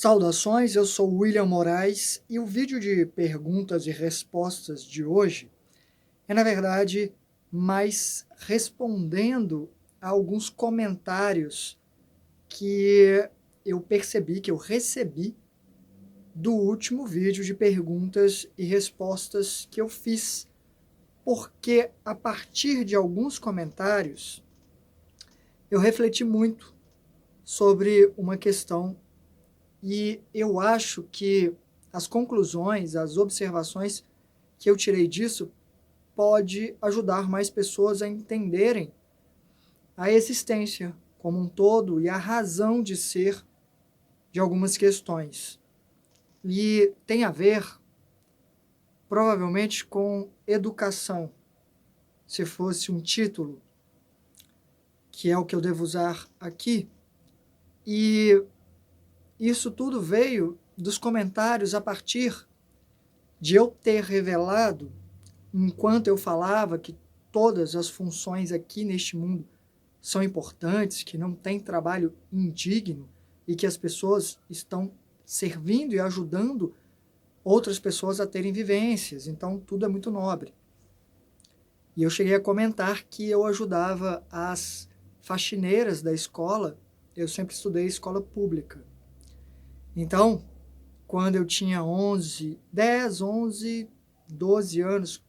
Saudações, eu sou William Moraes e o vídeo de perguntas e respostas de hoje é, na verdade, mais respondendo a alguns comentários que eu percebi, que eu recebi do último vídeo de perguntas e respostas que eu fiz, porque a partir de alguns comentários eu refleti muito sobre uma questão. E eu acho que as conclusões, as observações que eu tirei disso pode ajudar mais pessoas a entenderem a existência como um todo e a razão de ser de algumas questões. E tem a ver, provavelmente, com educação. Se fosse um título, que é o que eu devo usar aqui. E isso tudo veio dos comentários a partir de eu ter revelado, enquanto eu falava que todas as funções aqui neste mundo são importantes, que não tem trabalho indigno e que as pessoas estão servindo e ajudando outras pessoas a terem vivências. Então, tudo é muito nobre. E eu cheguei a comentar que eu ajudava as faxineiras da escola. Eu sempre estudei escola pública. Então, quando eu tinha 12 anos,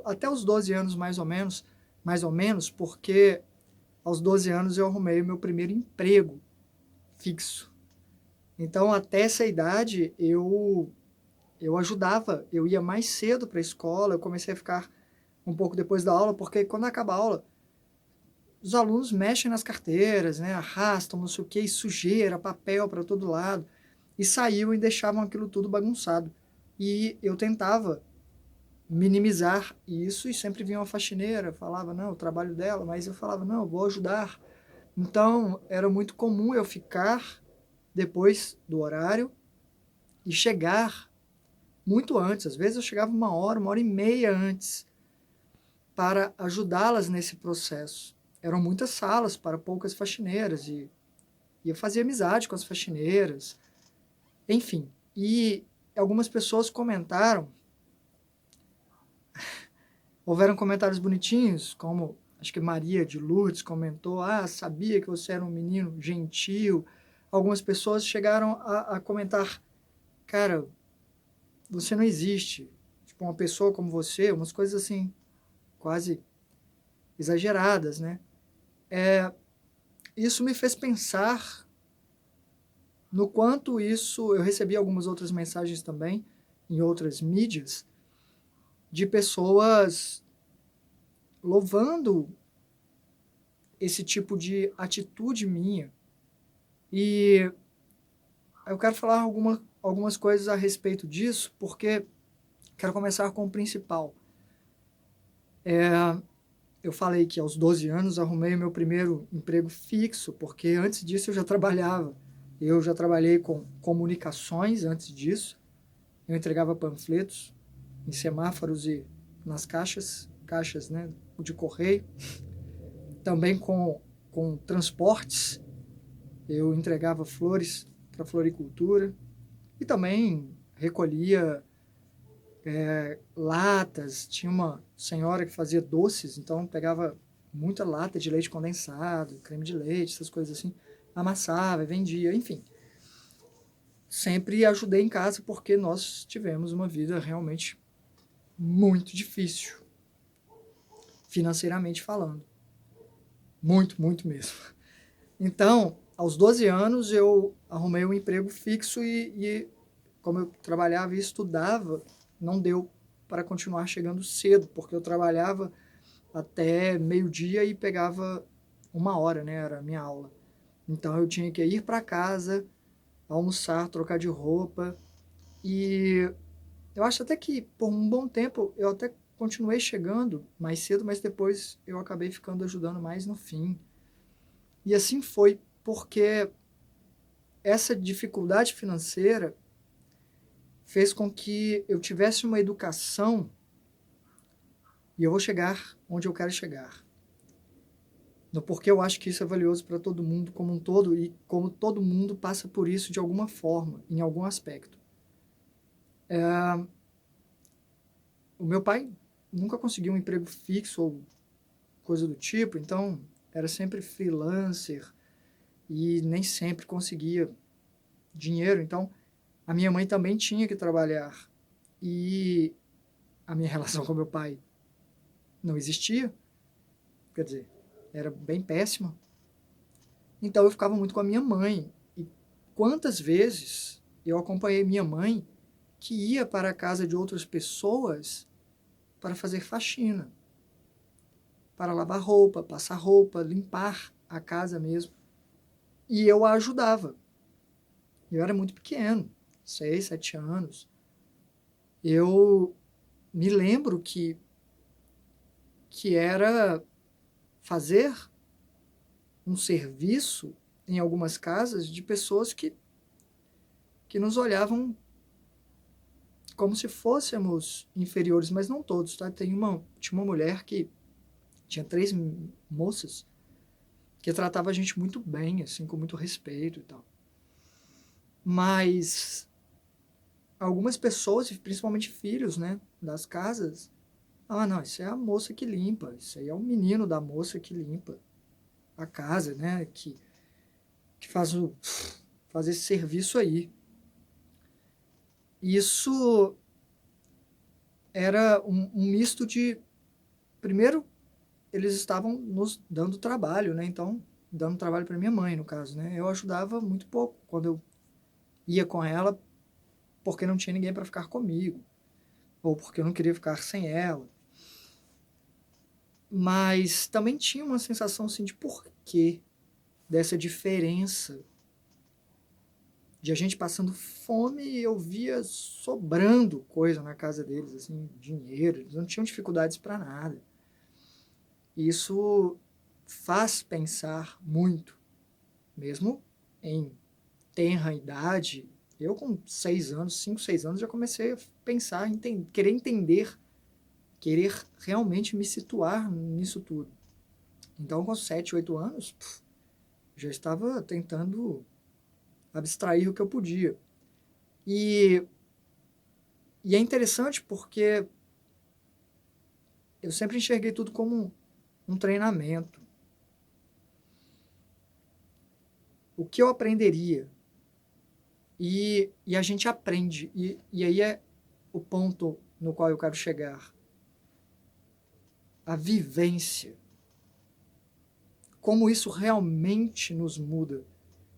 até os 12 anos mais ou menos, porque aos 12 anos eu arrumei o meu primeiro emprego fixo. Então, até essa idade, eu ajudava, eu ia mais cedo para a escola, eu comecei a ficar um pouco depois da aula, porque quando acaba a aula, os alunos mexem nas carteiras, né, arrastam, não sei o que, sujeira, papel para todo lado, e saíam e deixavam aquilo tudo bagunçado. E eu tentava minimizar isso e sempre vinha uma faxineira, falava, não, o trabalho dela, mas eu falava, não, eu vou ajudar. Então, era muito comum eu ficar depois do horário e chegar muito antes. Às vezes eu chegava uma hora e meia antes para ajudá-las nesse processo. Eram muitas salas para poucas faxineiras e eu fazia amizade com as faxineiras. Enfim, e algumas pessoas comentaram, houveram comentários bonitinhos, como acho que Maria de Lourdes comentou, sabia que você era um menino gentil. Algumas pessoas chegaram a comentar, cara, você não existe. Tipo, uma pessoa como você, umas coisas assim, quase exageradas, né? Isso me fez pensar no quanto isso... Eu recebi algumas outras mensagens também, em outras mídias, de pessoas louvando esse tipo de atitude minha. E eu quero falar algumas coisas a respeito disso, porque quero começar com o principal. Eu falei que aos 12 anos arrumei o meu primeiro emprego fixo, porque antes disso eu já trabalhava. Eu já trabalhei com comunicações antes disso. Eu entregava panfletos em semáforos e nas caixas, né, de correio. Também com transportes. Eu entregava flores para floricultura e também recolhia latas. Tinha uma senhora que fazia doces, então pegava muita lata de leite condensado, creme de leite, essas coisas assim, amassava, vendia, enfim. Sempre ajudei em casa porque nós tivemos uma vida realmente muito difícil, financeiramente falando. Muito, muito mesmo. Então, aos 12 anos eu arrumei um emprego fixo e como eu trabalhava e estudava, não deu para continuar chegando cedo, porque eu trabalhava até meio-dia e pegava 1 hora, né? Era a minha aula. Então eu tinha que ir para casa, almoçar, trocar de roupa. E eu acho até que por um bom tempo eu até continuei chegando mais cedo, mas depois eu acabei ficando ajudando mais no fim. E assim foi, porque essa dificuldade financeira fez com que eu tivesse uma educação, e eu vou chegar onde eu quero chegar. no porquê eu acho que isso é valioso para todo mundo como um todo e como todo mundo passa por isso de alguma forma, em algum aspecto. O meu pai nunca conseguiu um emprego fixo ou coisa do tipo, então era sempre freelancer e nem sempre conseguia dinheiro. Então, a minha mãe também tinha que trabalhar e a minha relação com meu pai não existia, quer dizer, era bem péssima. Então, eu ficava muito com a minha mãe. E quantas vezes eu acompanhei minha mãe que ia para a casa de outras pessoas para fazer faxina, para lavar roupa, passar roupa, limpar a casa mesmo. E eu a ajudava. Eu era muito pequeno, 6, 7 anos. Eu me lembro que era fazer um serviço em algumas casas de pessoas que nos olhavam como se fôssemos inferiores, mas não todos, tá? Tinha uma mulher que tinha 3 moças que tratava a gente muito bem, assim, com muito respeito e tal. Mas algumas pessoas, principalmente filhos, né, das casas, não, isso é a moça que limpa, isso aí é o menino da moça que limpa a casa, né, que faz esse serviço aí. Isso era um misto de, primeiro, eles estavam nos dando trabalho, né, então, dando trabalho para minha mãe, no caso, né, eu ajudava muito pouco quando eu ia com ela, porque não tinha ninguém para ficar comigo, ou porque eu não queria ficar sem ela. Mas também tinha uma sensação assim de porquê dessa diferença de a gente passando fome e eu via sobrando coisa na casa deles, assim, dinheiro, eles não tinham dificuldades para nada. Isso faz pensar muito, mesmo em tenra idade. Eu com 6 anos, 5, 6 anos, já comecei a pensar, querer entender, querer realmente me situar nisso tudo. Então, com 7, 8 anos, já estava tentando abstrair o que eu podia. E é interessante porque eu sempre enxerguei tudo como um treinamento. O que eu aprenderia? E a gente aprende. E aí é o ponto no qual eu quero chegar. A vivência. Como isso realmente nos muda.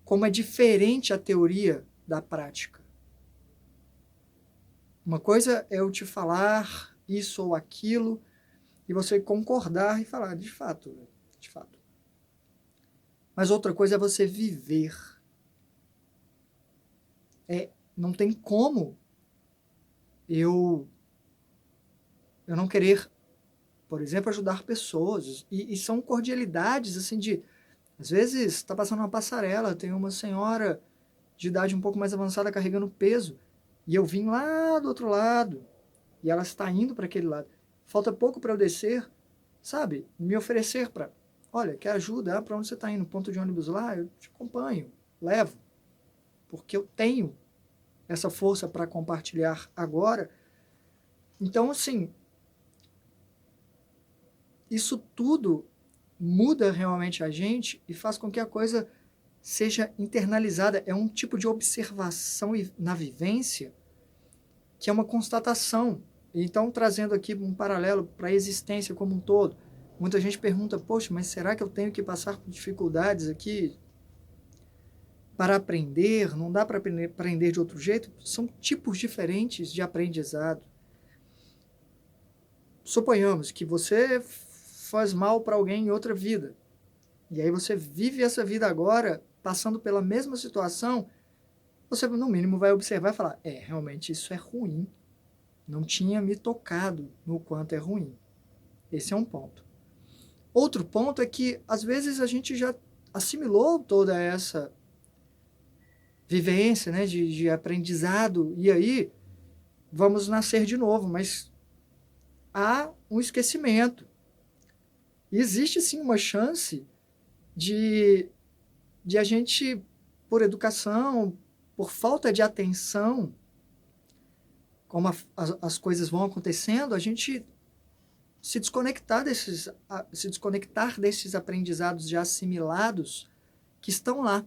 Como é diferente a teoria da prática. Uma coisa é eu te falar isso ou aquilo e você concordar e falar, de fato, de fato. Mas outra coisa é você viver. Não tem como eu não querer, por exemplo, ajudar pessoas. E são cordialidades, assim, às vezes, está passando uma passarela, tem uma senhora de idade um pouco mais avançada carregando peso, e eu vim lá do outro lado, e ela está indo para aquele lado. Falta pouco para eu descer, sabe? Me oferecer para, olha, quer ajuda? Para onde você está indo? Ponto de ônibus lá? Eu te acompanho, levo. Porque eu tenho essa força para compartilhar agora. Então, assim, isso tudo muda realmente a gente e faz com que a coisa seja internalizada. É um tipo de observação na vivência que é uma constatação. Então, trazendo aqui um paralelo para a existência como um todo. Muita gente pergunta, poxa, mas será que eu tenho que passar por dificuldades aqui para aprender? Não dá para aprender de outro jeito? São tipos diferentes de aprendizado. Suponhamos que você faz mal para alguém em outra vida. E aí você vive essa vida agora, passando pela mesma situação, você no mínimo vai observar e falar, realmente isso é ruim. Não tinha me tocado no quanto é ruim. Esse é um ponto. Outro ponto é que, às vezes, a gente já assimilou toda essa vivência, né, de aprendizado, e aí vamos nascer de novo, mas há um esquecimento. E existe, sim, uma chance de, de a gente, por educação, por falta de atenção, como as coisas vão acontecendo, a gente se desconectar desses aprendizados já assimilados que estão lá,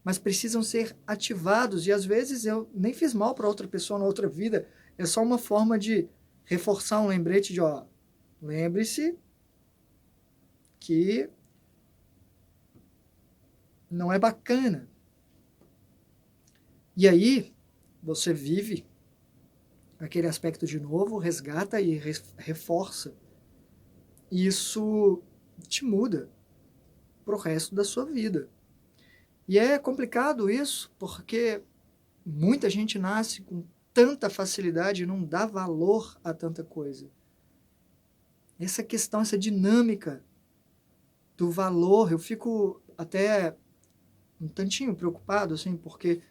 mas precisam ser ativados. E às vezes eu nem fiz mal para outra pessoa na outra vida, é só uma forma de reforçar um lembrete de, ó, lembre-se que não é bacana. E aí você vive aquele aspecto de novo, resgata e reforça. E isso te muda pro resto da sua vida. E é complicado isso, porque muita gente nasce com tanta facilidade e não dá valor a tanta coisa. Essa questão, essa dinâmica do valor, eu fico até um tantinho preocupado, assim, porque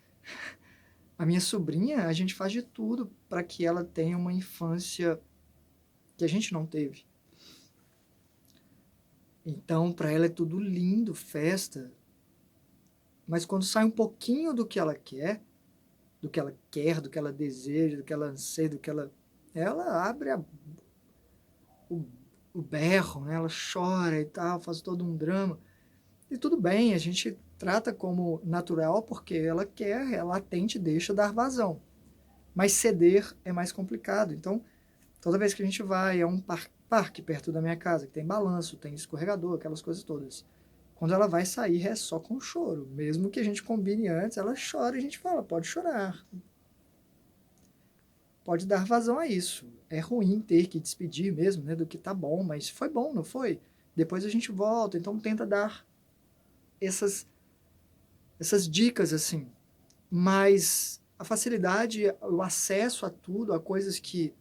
a minha sobrinha, a gente faz de tudo para que ela tenha uma infância que a gente não teve. Então, para ela é tudo lindo, festa. Mas quando sai um pouquinho do que ela quer, do que ela deseja, do que ela anseia, do que ela abre o, o berro, né? Ela chora e tal, faz todo um drama. E tudo bem, a gente trata como natural porque ela quer, ela atende e deixa dar vazão. Mas ceder é mais complicado. Então, toda vez que a gente vai a um parque perto da minha casa, que tem balanço, tem escorregador, aquelas coisas todas. Quando ela vai sair é só com choro. Mesmo que a gente combine antes, ela chora e a gente fala, pode chorar. Pode dar vazão a isso. É ruim ter que despedir mesmo, né, do que tá bom, mas foi bom, não foi? Depois a gente volta, então tenta dar essas dicas assim. Mas a facilidade, o acesso a tudo, a coisas que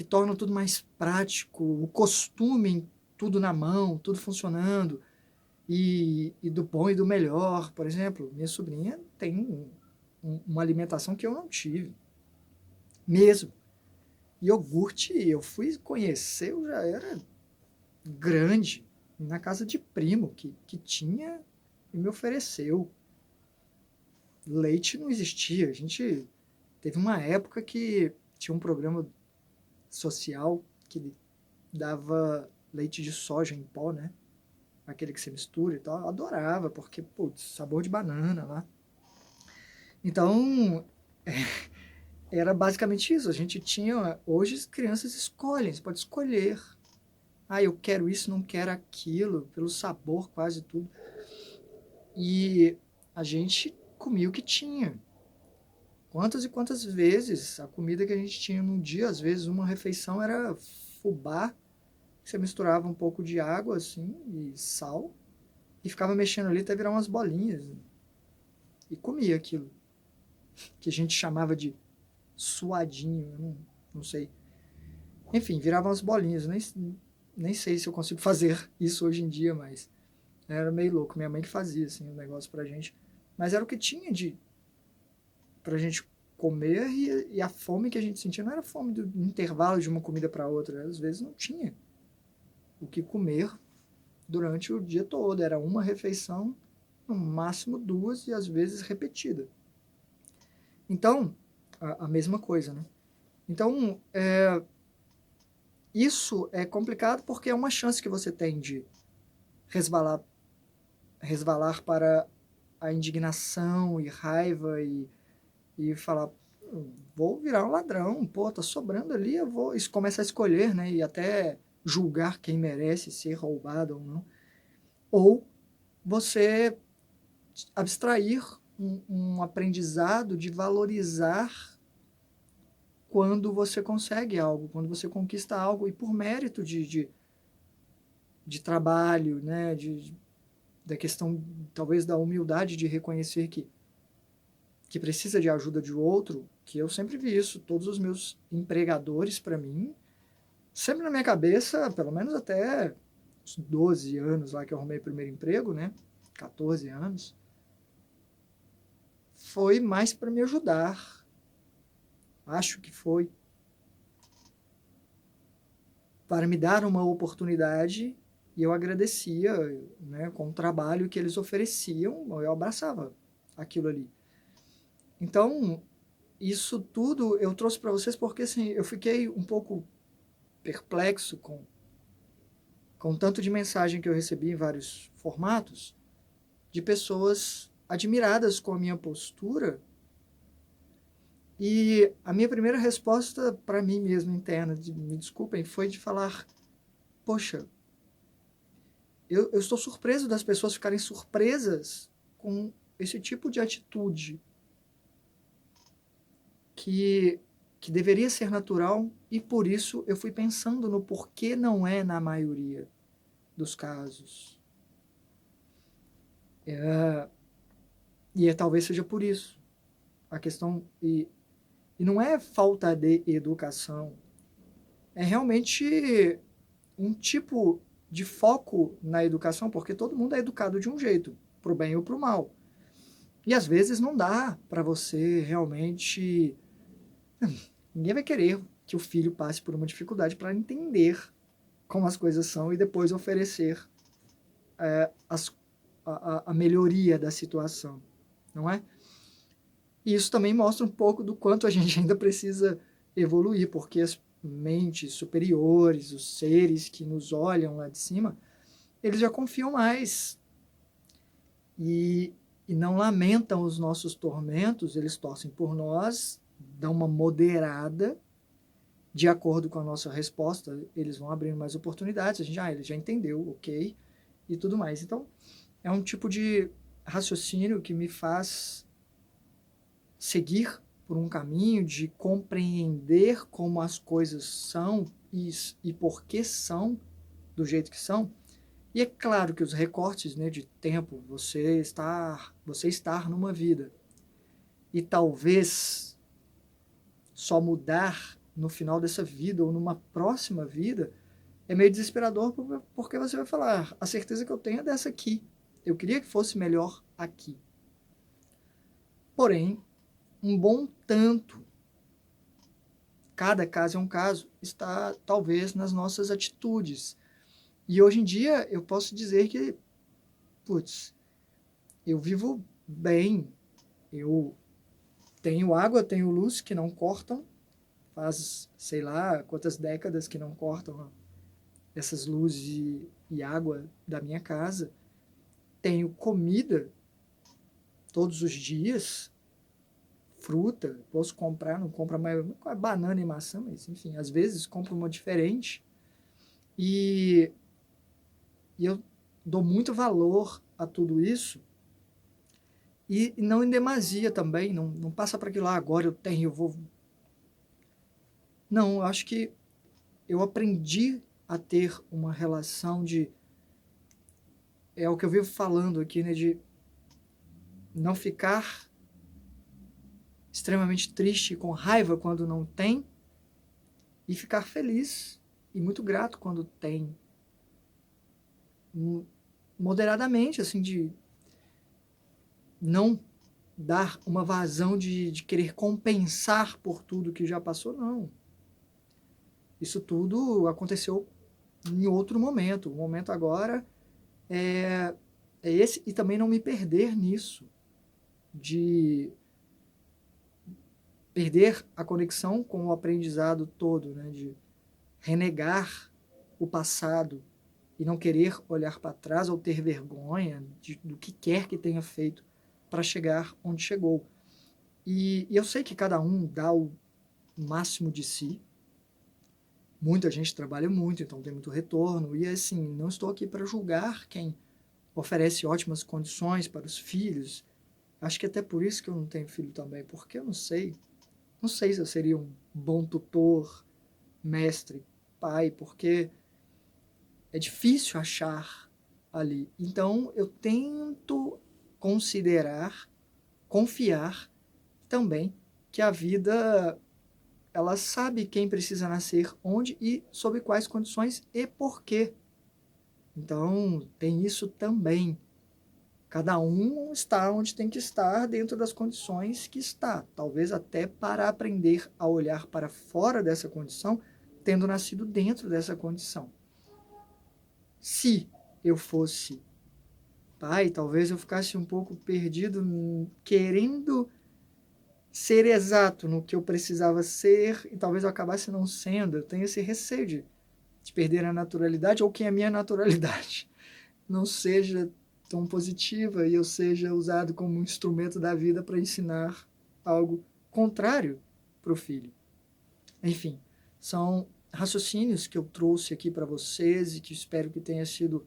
tornam tudo mais prático, o costume em tudo na mão, tudo funcionando, e do bom e do melhor. Por exemplo, minha sobrinha tem uma alimentação que eu não tive, mesmo. Iogurte, eu fui conhecer, eu já era grande, na casa de primo, que tinha e me ofereceu. Leite não existia. A gente teve uma época que tinha um programa social que dava leite de soja em pó, né? Aquele que você mistura e tal. Eu adorava, porque, putz, sabor de banana lá. Então, era basicamente isso. A gente tinha... Hoje as crianças escolhem, você pode escolher. Ah, eu quero isso, não quero aquilo, pelo sabor, quase tudo. E a gente comia o que tinha. Quantas e quantas vezes a comida que a gente tinha num dia, às vezes uma refeição era fubá, que você misturava um pouco de água, assim, e sal, e ficava mexendo ali até virar umas bolinhas. E comia aquilo, que a gente chamava de suadinho, eu não sei. Enfim, virava umas bolinhas, nem sei se eu consigo fazer isso hoje em dia, mas era meio louco. Minha mãe que fazia, assim, o negócio pra gente. Mas era o que tinha pra gente comer, e a fome que a gente sentia não era fome do intervalo de uma comida para outra. Às vezes não tinha o que comer durante o dia todo. Era uma refeição, no máximo duas, e às vezes repetida. Então, a mesma coisa, né? Então, isso é complicado porque é uma chance que você tem de resvalar para a indignação e raiva e falar, vou virar um ladrão, pô, tá sobrando ali, eu vou... Isso começa a escolher, né? E até julgar quem merece ser roubado ou não. Ou você abstrair um aprendizado de valorizar quando você consegue algo, quando você conquista algo, e por mérito de trabalho, né? Da questão, talvez, da humildade de reconhecer que precisa de ajuda de outro, que eu sempre vi isso. Todos os meus empregadores, para mim, sempre na minha cabeça, pelo menos até uns 12 anos lá que eu arrumei o primeiro emprego, né? 14 anos, foi mais para me ajudar. Acho que foi para me dar uma oportunidade e eu agradecia, né, com o trabalho que eles ofereciam, eu abraçava aquilo ali. Então, isso tudo eu trouxe para vocês porque assim, eu fiquei um pouco perplexo com tanto de mensagem que eu recebi em vários formatos, de pessoas admiradas com a minha postura. E a minha primeira resposta para mim mesmo interna, me desculpem, foi de falar: poxa, eu estou surpreso das pessoas ficarem surpresas com esse tipo de atitude que deveria ser natural, e por isso eu fui pensando no porquê não é na maioria dos casos. Talvez seja por isso. A questão, e não é falta de educação, é realmente um tipo de foco na educação, porque todo mundo é educado de um jeito, para o bem ou para o mal. E às vezes não dá para você realmente. Ninguém vai querer que o filho passe por uma dificuldade para entender como as coisas são e depois oferecer a melhoria da situação, não é? E isso também mostra um pouco do quanto a gente ainda precisa evoluir, porque as mentes superiores, os seres que nos olham lá de cima, eles já confiam mais e, e não lamentam os nossos tormentos, eles torcem por nós, dão uma moderada de acordo com a nossa resposta, eles vão abrindo mais oportunidades, a gente, ele já entendeu, ok, e tudo mais. Então, é um tipo de raciocínio que me faz seguir por um caminho de compreender como as coisas são e por que são do jeito que são. E é claro que os recortes, né, de tempo, você estar numa vida e talvez só mudar no final dessa vida ou numa próxima vida é meio desesperador, porque você vai falar: a certeza que eu tenho é dessa aqui, eu queria que fosse melhor aqui. Porém, um bom tanto, cada caso é um caso, está talvez nas nossas atitudes. E hoje em dia eu posso dizer que, putz, eu vivo bem, eu tenho água, tenho luz que não cortam, faz sei lá quantas décadas que não cortam essas luzes e água da minha casa, tenho comida todos os dias, fruta, posso comprar, não compro mais banana e maçã, mas enfim, às vezes compro uma diferente, e eu dou muito valor a tudo isso, e não em demasia também, não passa para aquilo lá, agora eu tenho, eu vou... Não, eu acho que eu aprendi a ter uma relação de... É o que eu vivo falando aqui, né, de não ficar extremamente triste, com raiva quando não tem, e ficar feliz e muito grato quando tem. Moderadamente, assim, de não dar uma vazão de querer compensar por tudo que já passou, não. Isso tudo aconteceu em outro momento. O momento agora é esse, e também não me perder nisso, de perder a conexão com o aprendizado todo, né? De renegar o passado e não querer olhar para trás ou ter vergonha do que quer que tenha feito para chegar onde chegou. E eu sei que cada um dá o máximo de si. Muita gente trabalha muito, então tem muito retorno. E assim, não estou aqui para julgar quem oferece ótimas condições para os filhos. Acho que até por isso que eu não tenho filho também, porque eu não sei se eu seria um bom tutor, mestre, pai, porque é difícil achar ali. Então, eu tento considerar, confiar também que a vida, ela sabe quem precisa nascer onde e sob quais condições e por quê. Então, tem isso também. Cada um está onde tem que estar dentro das condições que está. Talvez até para aprender a olhar para fora dessa condição, tendo nascido dentro dessa condição. Se eu fosse pai, talvez eu ficasse um pouco perdido, querendo ser exato no que eu precisava ser, e talvez eu acabasse não sendo. Eu tenho esse receio de perder a naturalidade, ou que a minha naturalidade não seja tão positiva e eu seja usado como um instrumento da vida para ensinar algo contrário para o filho. Enfim, são raciocínios que eu trouxe aqui para vocês e que espero que tenha sido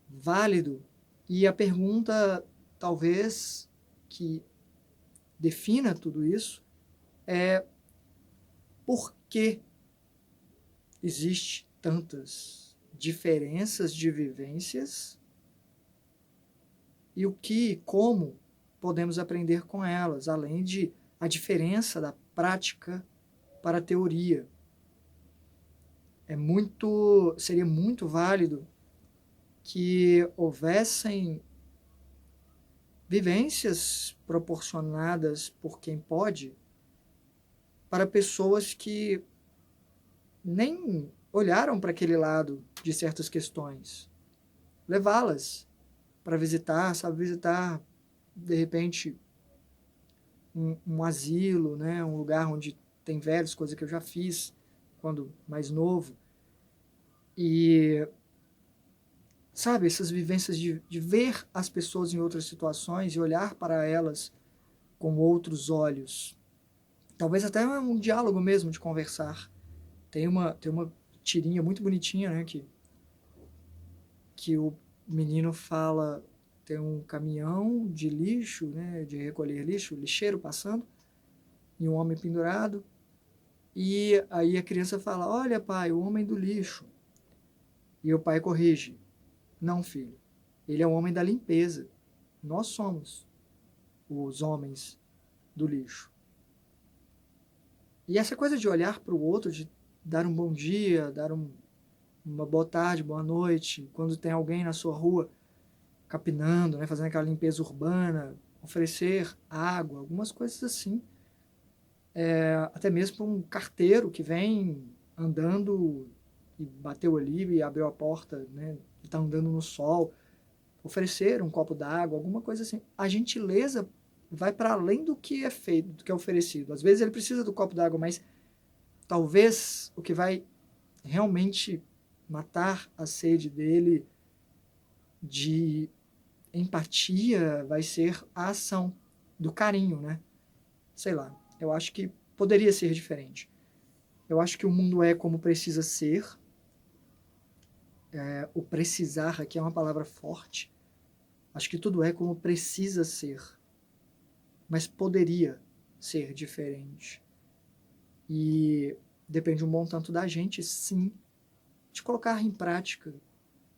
válido. E a pergunta, talvez, que defina tudo isso é: por que existe tantas diferenças de vivências e o que, como podemos aprender com elas, além de a diferença da prática para a teoria. Seria muito válido que houvessem vivências proporcionadas por quem pode para pessoas que nem olharam para aquele lado de certas questões. Levá-las para visitar, sabe, visitar, de repente, um asilo, né, um lugar onde tem velhos, coisa que eu já fiz quando mais novo. E, sabe, essas vivências de ver as pessoas em outras situações e olhar para elas com outros olhos. Talvez até um diálogo mesmo, de conversar. Tem uma tirinha muito bonitinha, né, que o menino fala, tem um caminhão de lixo, né, de recolher lixo, lixeiro passando, e um homem pendurado, e aí a criança fala: olha, pai, o homem do lixo. E o pai corrige: não, filho, ele é o homem da limpeza. Nós somos os homens do lixo. E essa coisa de olhar para o outro, de dar um bom dia, dar uma boa tarde, boa noite, quando tem alguém na sua rua capinando, né, fazendo aquela limpeza urbana, oferecer água, algumas coisas assim. Até mesmo para um carteiro que vem andando e bateu ali e abriu a porta, né, e está andando no sol, oferecer um copo d'água, alguma coisa assim. A gentileza vai para além do que é feito, do que é oferecido. Às vezes ele precisa do copo d'água, mas talvez o que vai realmente matar a sede dele de empatia vai ser a ação do carinho, né? Sei lá, eu acho que poderia ser diferente. Eu acho que o mundo é como precisa ser. O precisar aqui é uma palavra forte. Acho que tudo é como precisa ser, mas poderia ser diferente. E depende um bom tanto da gente, sim, de colocar em prática,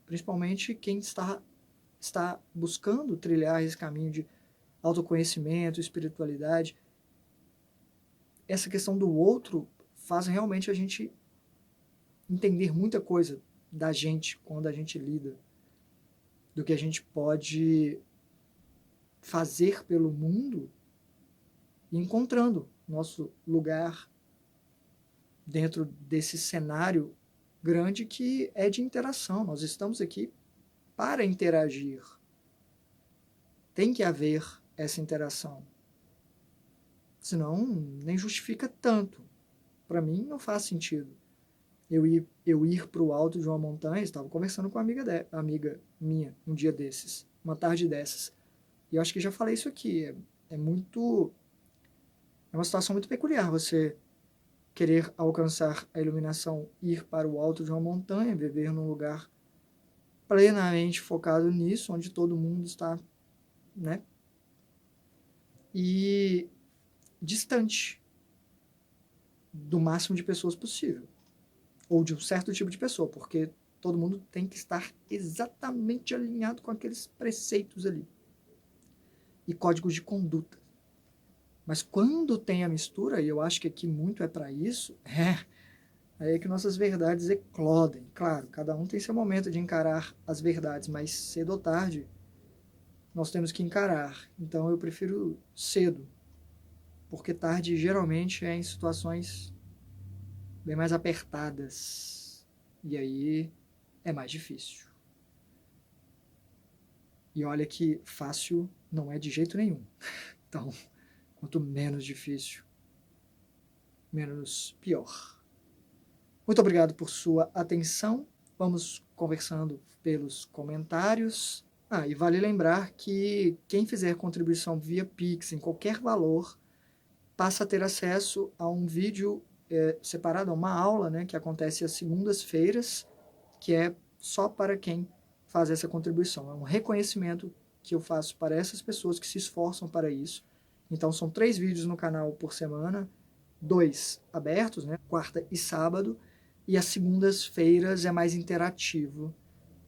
principalmente quem está buscando trilhar esse caminho de autoconhecimento, espiritualidade. Essa questão do outro faz realmente a gente entender muita coisa da gente quando a gente lida, do que a gente pode fazer pelo mundo, e encontrando nosso lugar dentro desse cenário grande que é de interação. Nós estamos aqui para interagir. Tem que haver essa interação. Senão, nem justifica tanto. Para mim, não faz sentido eu ir para o alto de uma montanha. Estava conversando com uma amiga minha um dia desses, uma tarde dessas. E eu acho que já falei isso aqui. É uma situação muito peculiar você querer alcançar a iluminação, ir para o alto de uma montanha, viver num lugar plenamente focado nisso, onde todo mundo está, né? E distante do máximo de pessoas possível, ou de um certo tipo de pessoa, porque todo mundo tem que estar exatamente alinhado com aqueles preceitos ali e códigos de conduta. Mas quando tem a mistura, e eu acho que aqui muito é para isso, aí é que nossas verdades eclodem. Claro, cada um tem seu momento de encarar as verdades, mas cedo ou tarde nós temos que encarar. Então eu prefiro cedo, porque tarde geralmente é em situações bem mais apertadas. E aí é mais difícil. E olha que fácil não é de jeito nenhum. Então, quanto menos difícil, menos pior. Muito obrigado por sua atenção. Vamos conversando pelos comentários. E vale lembrar que quem fizer contribuição via Pix em qualquer valor passa a ter acesso a um vídeo separado, a uma aula, né, que acontece às segundas-feiras, que é só para quem faz essa contribuição. É um reconhecimento que eu faço para essas pessoas que se esforçam para isso. Então, são 3 vídeos no canal por semana, 2 abertos, né, quarta e sábado, e as segundas-feiras é mais interativo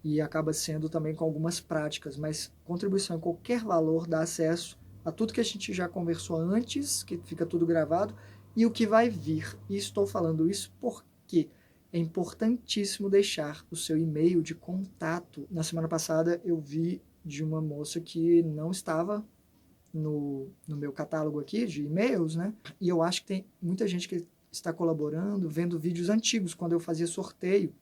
e acaba sendo também com algumas práticas, mas contribuição em qualquer valor dá acesso a tudo que a gente já conversou antes, que fica tudo gravado, e o que vai vir. E estou falando isso porque é importantíssimo deixar o seu e-mail de contato. Na semana passada eu vi de uma moça que não estava no meu catálogo aqui de e-mails, né? E eu acho que tem muita gente que está colaborando, vendo vídeos antigos, quando eu fazia sorteio.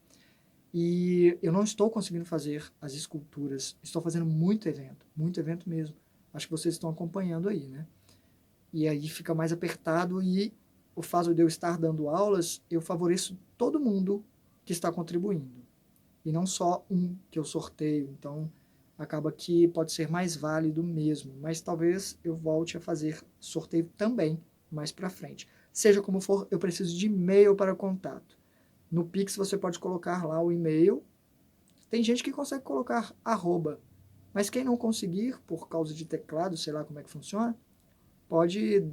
E eu não estou conseguindo fazer as esculturas. Estou fazendo muito evento mesmo. Acho que vocês estão acompanhando aí, né? E aí fica mais apertado e o fato de eu estar dando aulas, eu favoreço todo mundo que está contribuindo. E não só um que eu sorteio. Então, acaba que pode ser mais válido mesmo. Mas talvez eu volte a fazer sorteio também mais para frente. Seja como for, eu preciso de e-mail para contato. No Pix você pode colocar lá o e-mail. Tem gente que consegue colocar @, mas quem não conseguir, por causa de teclado, sei lá como é que funciona, pode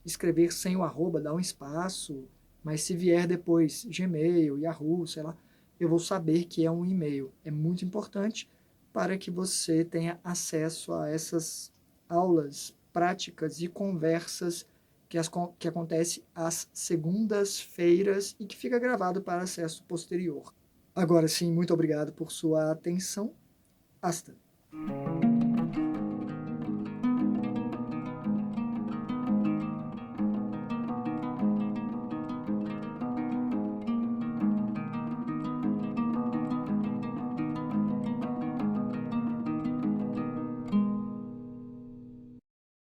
escrever sem o @, dar um espaço, mas se vier depois Gmail, Yahoo, sei lá, eu vou saber que é um e-mail. É muito importante para que você tenha acesso a essas aulas práticas e conversas que acontece às segundas-feiras e que fica gravado para acesso posterior. Agora sim, muito obrigado por sua atenção. Hasta.